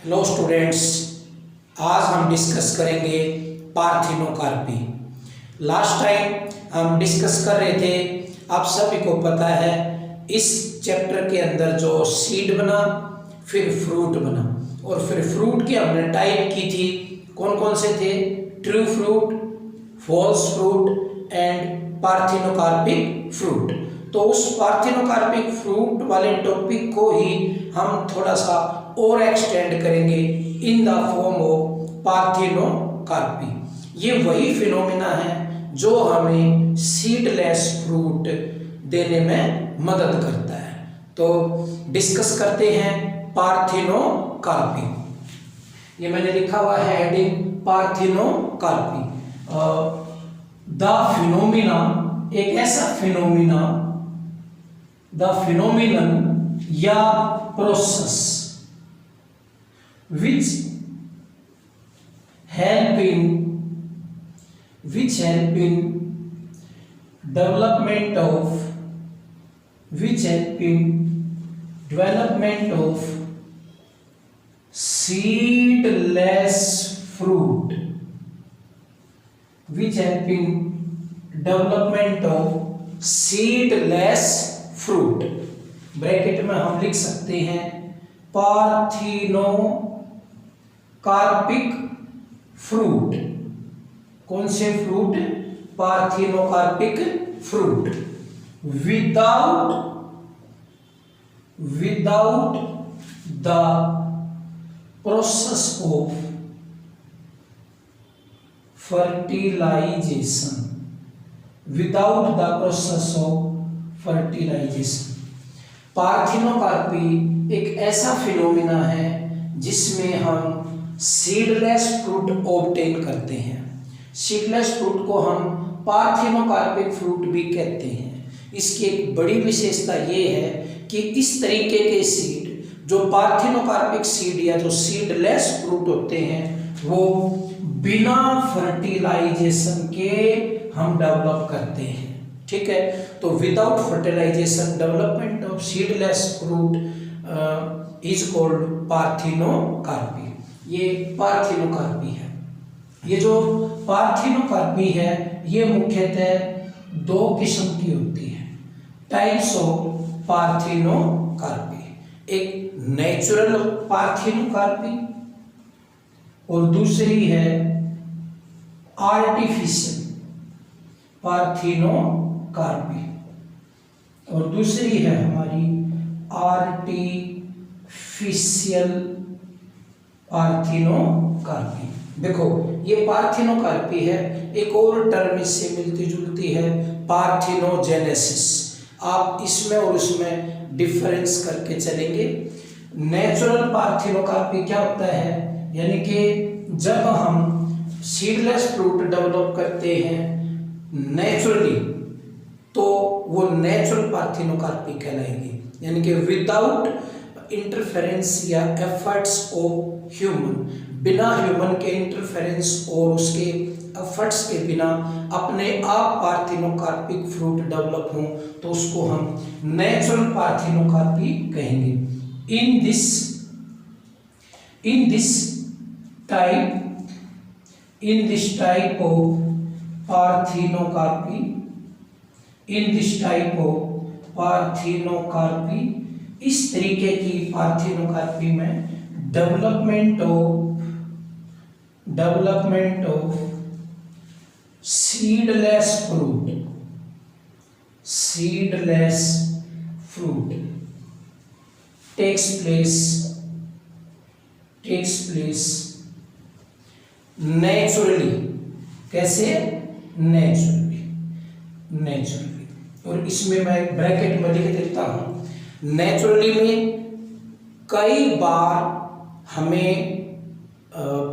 Hello students, आज हम discuss करेंगे पार्थिनोकार्पी। लास्ट टाइम हम डिस्कस कर रहे थे, आप सभी को पता है इस चैप्टर के अंदर जो सीड बना, फिर फ्रूट बना, और फिर फ्रूट के हमने टाइप की थी। कौन कौन से थे? True fruit, false fruit and parthenocarpic fruit. तो उस पार्थिनोकार्पिक फ्रूट वाले टॉपिक को ही हम थोड़ा सा और एक्सटेंड करेंगे in the form of parthenocarpy. ये वही फिनोमिना है जो हमें सीडलेस फ्रूट देने में मदद करता है। तो डिस्कस करते हैं पार्थिनोकार्पी। ये मैंने लिखा हुआ है हेडिंग पार्थिनोकार्पी। द फिनोमिना, एक ऐसा फिनोमिना, द फिनोमिनन या process which help in development of seedless fruit, which help in development of seedless fruit। Bracket में हम लिख सकते हैं पार्थिनोकार्पिक फ्रूट। कौन से fruit? Parthenocarpic fruit. Without the process of fertilization, without the process of fertilization. Parthenocarpy एक ऐसा phenomena है जिसमें हम सीडलेस फ्रूट ऑब्टेन करते हैं। सीडलेस फ्रूट को हम पार्थिनोकार्पिक फ्रूट भी कहते हैं। इसकी एक बड़ी विशेषता ये है कि इस तरीके के सीड, जो पार्थिनोकार्पिक सीड या जो सीडलेस फ्रूट होते हैं, वो बिना फर्टिलाइजेशन के हम डेवलप करते हैं। ठीक है, तो without fertilization development of seedless fruit is called parthenocarpy. ये पार्थिनोकार्पी है। ये जो पार्थिनोकार्पी है ये मुख्यतः दो किस्म की होती है, टाइप्स ऑफ पार्थिनोकार्पी। एक नेचुरल पार्थिनोकार्पी और दूसरी है आर्टिफिशियल पार्थिनोकार्पी, और दूसरी है हमारी आर्टिफिशियल पार्थिनोकार्पी। देखो, ये पार्थिनोकार्पी है। एक और टर्म इससे मिलती जुलती है, पार्थिनोजेनेसिस। आप इसमें और उसमें डिफरेंस करके चलेंगे। नेचुरल पार्थिनोकार्पी क्या होता है? यानी कि जब हम सीडलेस फ्रूट डेवलप करते हैं नेचुरली, तो वो नेचुरल पार्थिनोकार्पी कहलाएगी। यानी कि विदाउट इंटरफेरेंस या एफर्ट्स ऑफ ह्यूमन, बिना ह्यूमन के इंटरफेरेंस और उसके एफर्ट्स के बिना अपने आप पार्थिनोकार्पिक फ्रूट डेवलप हों, तो उसको हम नेचुरल पार्थिनोकार्पी कहेंगे। In this type of parthenocarpy, इस तरीके की पार्थिनोकार्पी में development of seedless fruit takes place naturally. कैसे? नेचुरली। और इसमें मैं ब्रैकेट में लिख देता हूं, नेचुरली में कई बार हमें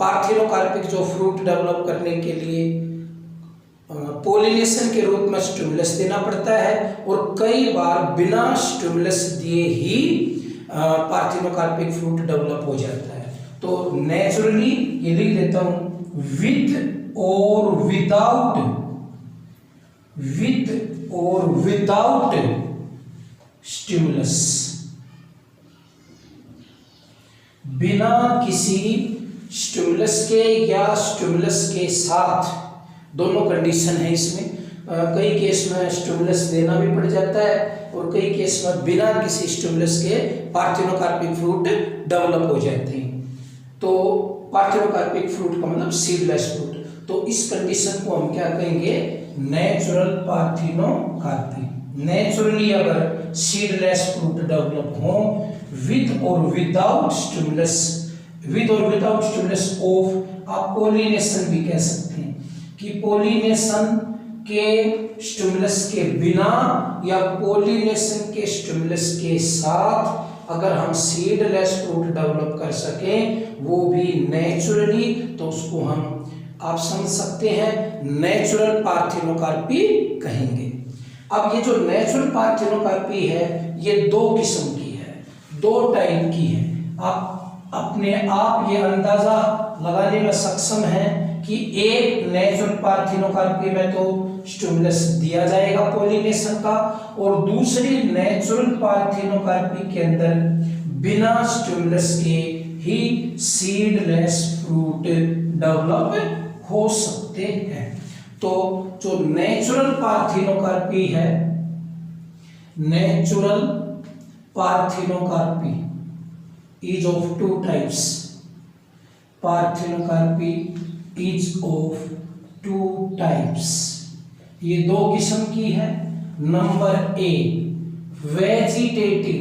पार्थिनोकार्पिक जो फ्रूट डेवलप करने के लिए पोलिनेशन के रूप में स्टिमुलस देना पड़ता है, और कई बार बिना स्टिमुलस दिए ही पार्थिनोकार्पिक फ्रूट डेवलप हो जाता है। तो नेचुरली ये लिख देता हूं, विद और विदाउट स्टिमुलस, बिना किसी स्टिमुलस के या स्टिमुलस के साथ, दोनों कंडीशन है इसमें। कई केस में स्टिमुलस देना भी पड़ जाता है और कई केस में बिना किसी स्टिमुलस के पार्थिनोकार्पिक फ्रूट डेवलप हो जाते हैं। तो पार्थिनोकार्पिक फ्रूट का मतलब सीडलेस फ्रूट। तो इस कंडीशन को हम क्या कहेंगे, नेचुरल पार्थिनोकार्पी। नेचुरली अगर सीडलेस फ्रूट डेवलप हो विद और विदाउट स्टिमुलस, विद और विदाउट स्टिमुलस ऑफ, आप पोलिनेशन भी कह सकते हैं कि पोलिनेशन के स्टिमुलस के बिना या पोलिनेशन के स्टिमुलस के साथ अगर हम सीडलेस फ्रूट डेवलप कर सकें वो भी नेचुरली, तो उसको हम आप समझ सकते हैं नेचुरल पार्थिनोकार्पी कहेंगे। अब ये जो नेचुरल पार्थिनोकार्पी है ये दो किस्म की है, दो टाइप की है। आप अपने आप ये अंदाजा लगाने में सक्षम हैं कि एक नेचुरल पार्थिनोकार्पी में तो स्टिमुलस दिया जाएगा पोलिनेशन का, और दूसरी नेचुरल पार्थिनोकार्पी के अंदर बिना स्टिमुलस के ही सीडलेस फ्रूट डेवलप हो सकते हैं। तो जो नेचुरल पार्थिनोकार्पी है, natural parthenocarpy is of two types. Parthenocarpy is of two types. ये दो किस्म की है। Number A vegetative,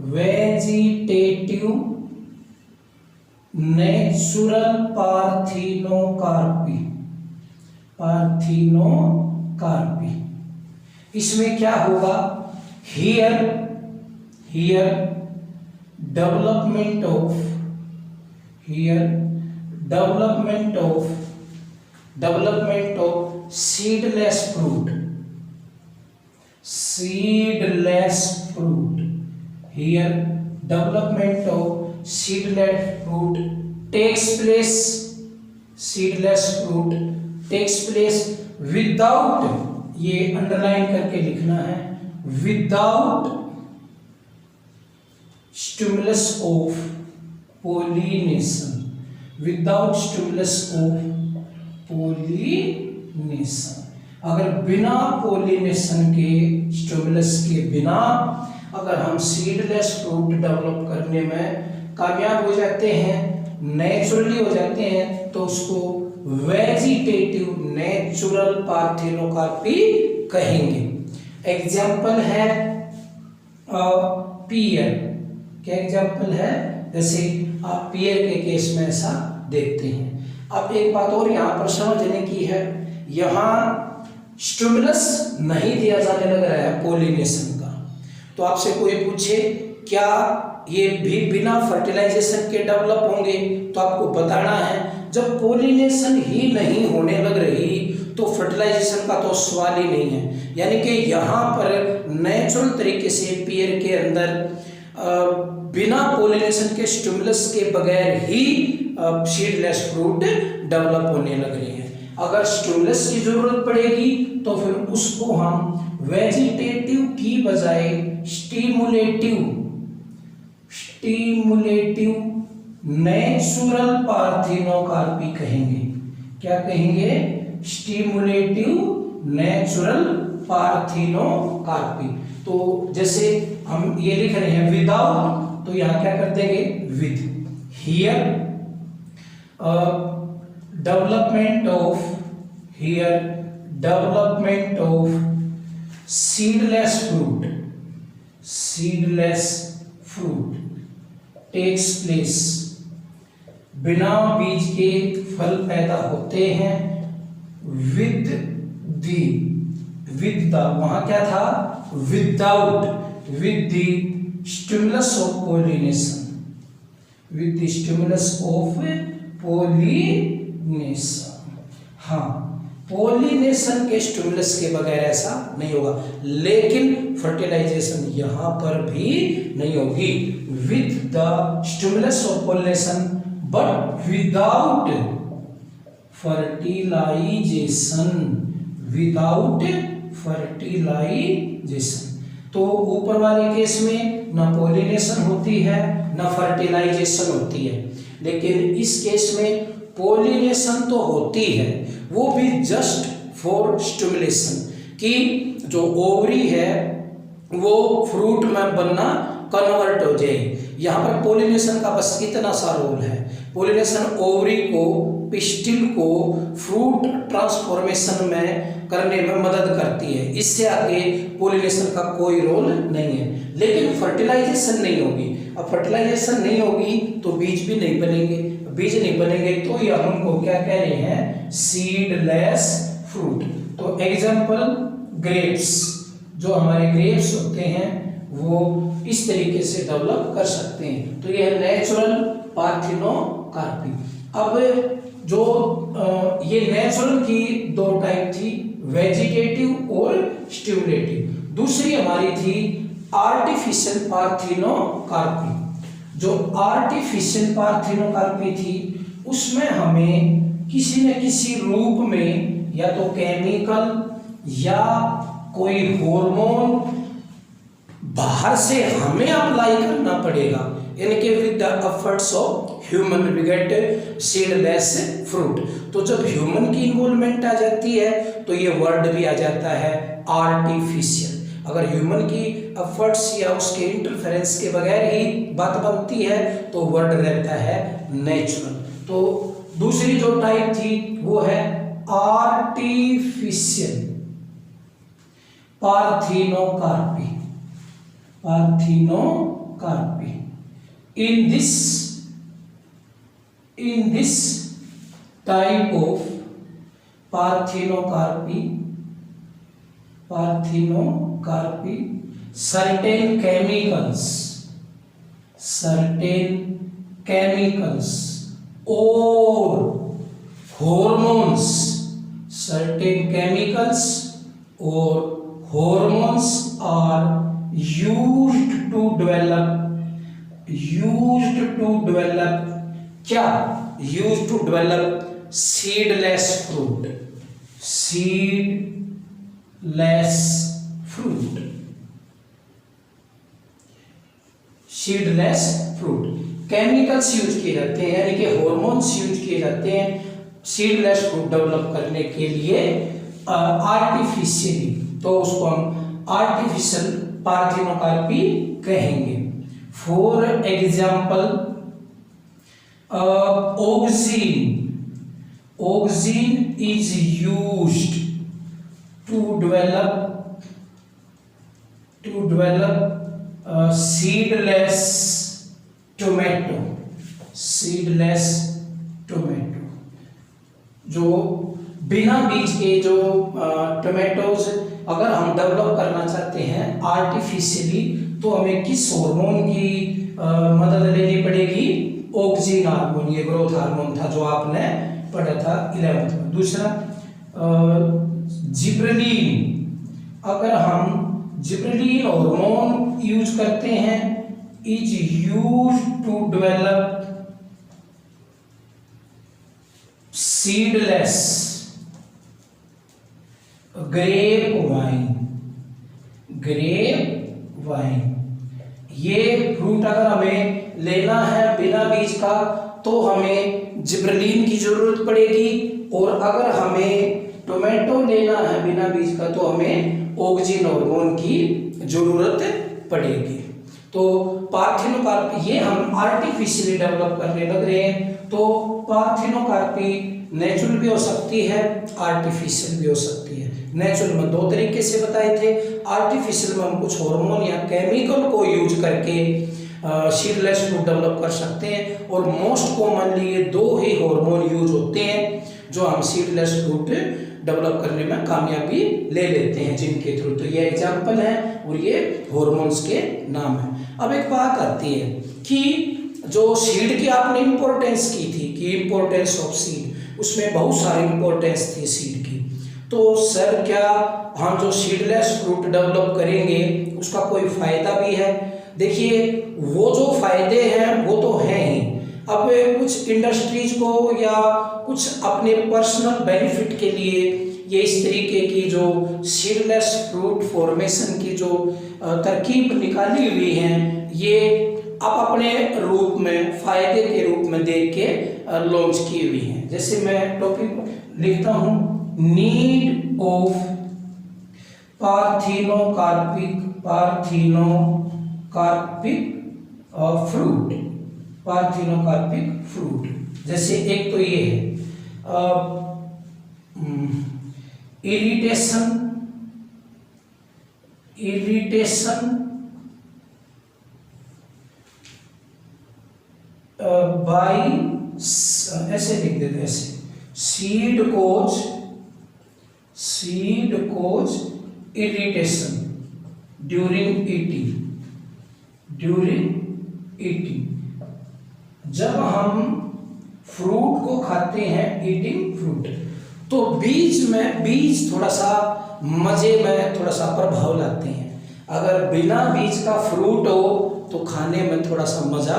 vegetative natural parthenocarpy, parthenocarpy. इसमें क्या होगा, here development of, here development of seedless fruit, seedless fruit, here development of seedless fruit takes place, seedless fruit takes place without, ये underline करके लिखना है, without stimulus of pollination, without stimulus of pollination। अगर बिना pollination के, stimulus के बिना अगर हम सीडलेस फ्रूट डेवलप करने में कामयाब हो जाते हैं, नेचुरली हो जाते हैं, तो उसको वेजिटेटिव नेचुरल पार्थिनोकार्पी कहेंगे। एग्जाम्पल है पियर, क्या एग्जाम्पल है, जैसे आप पियर के केस में ऐसा देखते हैं। अब एक बात और यहाँ पर समझने की है, यहाँ स्टिमुलस नहीं दिया जाने लग रहा है पोलिनेशन का। तो आपसे कोई पूछे क्या ये भी बिना फर्टिलाइजेशन के डेवलप होंगे, तो आपको बताना है जब पोलिनेशन ही नहीं होने लग रही तो फर्टिलाइजेशन का तो सवाल ही नहीं है। यानी कि यहाँ पर नेचुरल तरीके से पियर के अंदर बिना पोलिनेशन के स्टिमुलस के बगैर ही सीडलेस फ्रूट डेवलप होने लग रही है। अगर स्टिमुलस की जरूरत पड़ेगी तो फिर उसको हम वेजिटेटिव की बजाय स्टिमुलेटिव नेचुरल पार्थिनोकार्पी कहेंगे। क्या कहेंगे, स्टिमुलेटिव नेचुरल पार्थिनोकार्पी। तो जैसे हम ये लिख रहे हैं विदाउट, तो यहाँ क्या कर देंगे with. Here development of seedless fruit takes place, बिना बीज के फल पैदा होते हैं विद द, वहां क्या था, without, with the stimulus of pollination, with the stimulus of pollination. हाँ, पोलिनेशन के स्टिमुलस के बगैर ऐसा नहीं होगा, लेकिन फर्टिलाइजेशन यहाँ पर भी नहीं होगी। With the stimulus of pollination but without fertilization, without fertilization. तो ऊपर वाले केस में ना पोलिनेशन होती है ना फर्टिलाइजेशन होती है, लेकिन इस केस में पोलिनेशन तो होती है, वो भी जस्ट फॉर स्टिमुलेशन, कि जो ओवरी है वो फ्रूट में बनना कन्वर्ट हो जाए। यहाँ पर पोलिनेशन का बस इतना सा रोल है, पोलिनेशन ओवरी को, पिस्टिल को फ्रूट ट्रांसफॉर्मेशन में करने में मदद करती है, इससे आगे पोलिनेशन का कोई रोल नहीं है। लेकिन फर्टिलाइजेशन नहीं होगी, अब फर्टिलाइजेशन नहीं होगी तो बीज भी नहीं बनेंगे, बीज नहीं बनेंगे तो ये हम उनको क्या कह रहे हैं, सीडलेस फ्रूट। तो एग्जाम्पल ग्रेप्स, जो हमारे ग्रेप्स होते हैं वो इस तरीके से डेवलप कर सकते हैं। तो ये है नेचुरल पार्थिनोकार्पी। अब जो ये नेचुरल की दो टाइप थी, वेजिटेटिव और स्टिमुलेटिव। दूसरी हमारी थी आर्टिफिशियल पार्थिनोकार्पी। जो आर्टिफिशियल पार्थिनोकार्पी थी उसमें हमें किसी न किसी रूप में या तो केमिकल या कोई हार्मोन बाहर से हमें अप्लाई करना पड़ेगा, इनके with the efforts of human we get seedless fruit. तो जब ह्यूमन की इन्वॉल्वमेंट आ जाती है तो ये वर्ड भी आ जाता है आर्टिफिशियल। अगर ह्यूमन की एफर्ट्स या उसके इंटरफेरेंस के बगैर ही बात बनती है तो वर्ड रहता है नेचुरल। तो दूसरी जो टाइप थी वो है artificial parthenocarpy. Parthenocarpy in this type of parthenocarpy certain chemicals or hormones, are used to develop क्या, used to develop seedless fruit। Chemicals use किए जाते हैं, यानी कि हार्मोन्स यूज किए जाते हैं सीडलेस फ्रूट डेवलप करने के लिए आर्टिफिशियली, तो उसको हम आर्टिफिशियल पार्थिनोकार्पी कहेंगे। For example auxin is used to develop seedless tomato. जो बिना बीज के जो टोमेटोज अगर हम डेवलप करना चाहते हैं आर्टिफिशियली तो हमें किस हार्मोन की मदद लेनी पड़ेगी, ऑक्सीन हार्मोन। ये ग्रोथ हार्मोन था जो आपने पढ़ा था 11th में। दूसरा जिब्रेलिन, अगर हम जिब्रेलिन हार्मोन यूज करते हैं, is used to develop seedless grape wine. ये फ्रूट अगर हमें लेना है बिना बीज का तो हमें जिब्रेलिन की जरूरत पड़ेगी, और अगर हमें टोमेटो लेना है बिना बीज का तो हमें ऑक्सीन हार्मोन की जरूरत पड़ेगी। तो पार्थिनोकार्पी ये हम आर्टिफिशियली डेवलप करने लग रहे हैं। तो पार्थिनोकार्पी नेचुरल भी हो सकती है, आर्टिफिशियल भी हो सकती है। नेचुरल में दो तरीके से बताए थे, आर्टिफिशियल में हम कुछ हार्मोन या केमिकल को यूज करके सीडलेस फ्रूट डेवलप कर सकते हैं, और मोस्ट कॉमनली ये दो ही हार्मोन यूज होते हैं जो हम सीडलेस फ्रूट डेवलप करने में कामयाबी ले लेते हैं जिनके थ्रू। तो ये एग्जाम्पल है और ये हार्मोन्स के नाम है। अब एक बात आती है कि जो सीड की आपने इंपॉर्टेंस की थी कि इंपॉर्टेंस ऑफ सीड, उसमें बहुत सारी इंपॉर्टेंस थी सीड की। तो सर क्या हम जो सीडलेस फ्रूट डेवलप करेंगे उसका कोई फायदा भी है? देखिए वो जो फायदे हैं वो तो हैं ही। अब कुछ इंडस्ट्रीज को या कुछ अपने पर्सनल बेनिफिट के लिए ये इस तरीके की जो सीडलेस फ्रूट फॉर्मेशन की जो तरकीब निकाली हुई है, ये आप अपने रूप में फायदे के रूप में देख के लॉन्च की हुई है। जैसे मैं टॉपिक लिखता हूँ, need of parthenocarpic fruit, parthenocarpic fruit. जैसे एक तो ये है इरिटेशन बाय, ऐसे लिख देते हैं, ऐसे सीड कोज इरिटेशन ड्यूरिंग ईटिंग। जब हम फ्रूट को खाते हैं, ईटिंग फ्रूट, तो बीज थोड़ा सा मजे में थोड़ा सा प्रभाव लाते हैं। अगर बिना बीज का फ्रूट हो तो खाने में थोड़ा सा मजा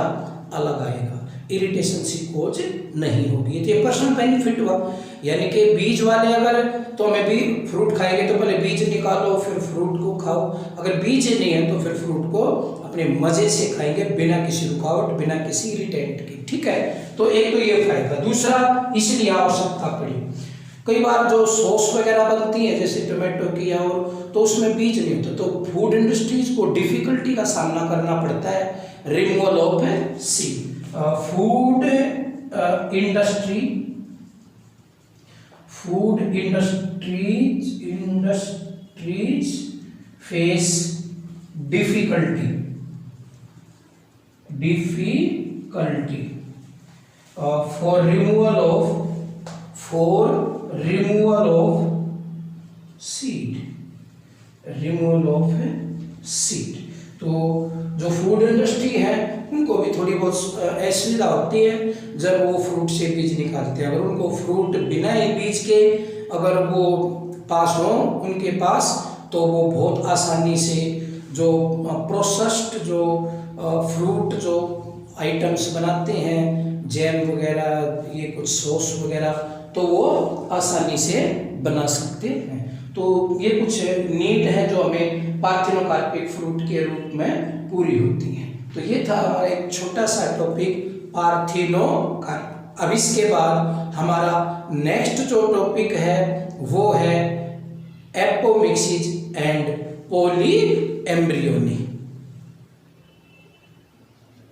अलग आएगा, इरिटेशन सी कोज नहीं होगी। ये पर्सनल बेनिफिट हुआ, यानी कि बीज वाले अगर तो हमें भी फ्रूट खाएंगे तो पहले बीज निकालो फिर फ्रूट को खाओ, अगर बीज नहीं है तो फिर फ्रूट को अपने मजे से खाएंगे बिना किसी रुकावट, बिना किसी इरिटेंट की। ठीक है, तो एक तो ये फायदा। दूसरा, इसलिए आवश्यकता पड़ी, कई बार जो सॉस वगैरह बनती है जैसे टोमेटो की और, तो उसमें बीज नहीं होता, तो फूड इंडस्ट्रीज को डिफिकल्टी का सामना करना पड़ता है, removal of seed. Food industries face difficulty for removal of seed. तो जो फूड इंडस्ट्री है उनको भी थोड़ी बहुत असुविधा होती है जब वो फ्रूट से बीज निकालते हैं। अगर उनको फ्रूट बिना ही बीज के अगर वो पास हो उनके पास, तो वो बहुत आसानी से जो प्रोसेस्ड जो फ्रूट जो आइटम्स बनाते हैं, जैम वगैरह, ये कुछ सॉस वगैरह, तो वो आसानी से बना सकते हैं। तो ये कुछ नीड है जो हमें पार्थिनोकार्पिक फ्रूट के रूप में पूरी होती है। तो ये था हमारा एक छोटा सा टॉपिक पार्थिनोकार्प। अब इसके बाद हमारा नेक्स्ट जो टॉपिक है वो है एपोमिक्सिस एंड पॉली एम्ब्रियोनी।